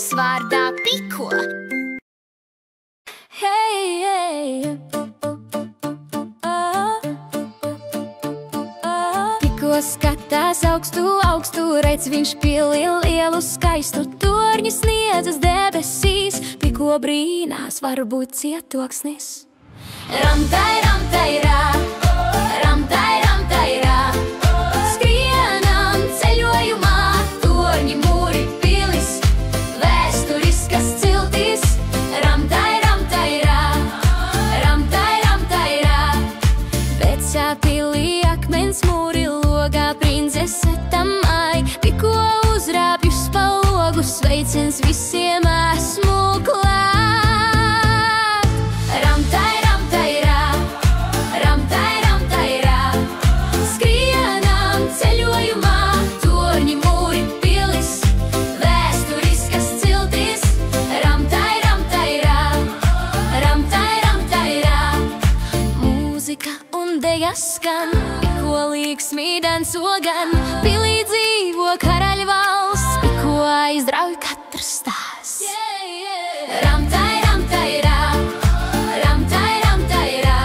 pilsētas vārdā Piko. Hey, hey. Piko skatās augstu, redz viņš pili lielu skaistu torņu sniedzas debesīs. Piko brīnās, varbūt cietoksnis. Ramtai, ramtai, rā, ramtai, ramtai, rā. Skrienam ceļojumā, torņi, mūri, pilis, vēsturiskas ciltis. Ramtai, ramtai, rā, ramtai, ramtai, rā. Vecā pilī akmens mūri logā princese tamai. Piko uzrāpjus pa logu, sveiciens visiem esmu klāt. Ramtai, ramtai, rā, ramtai, ramtai, rā. Skrienam ceļojumā, torņi, mūri, pilis, vēsturiskas ciltis. Ramtai, ramtai, rā, ramtai, ramtai, rā. Mūzika un dejas skan, Piko līksmī danco gan. Pilī dzīvo karaļvalsts, Piko aizdrauj katrs stāsts. Ramtai, ramtai, rā, ramtai, ramtai, rā.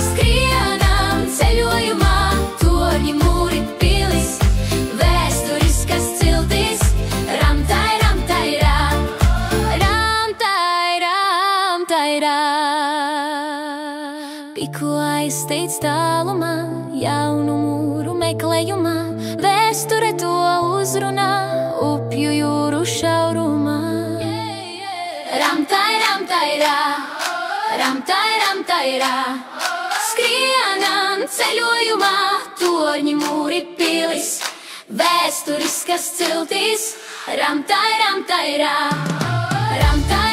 Skrienam ceļojumā, torņi, mūri, pilis, vēsturiskas ciltis. Ramtai, ramtai, rā, ramtai, ramtai, rā. Piko aizsteidz tālumā, jaunu mūru meklējumā. Vēsture to uzrunā, upju jūru šaurumā. Ramtai, ramtai, rā, ramtai, ramtai, rā. Skrienam ceļojumā, torņi, mūri, pilis, vēsturiskas ciltis. Ramtai, ramtai, rā, ramtai,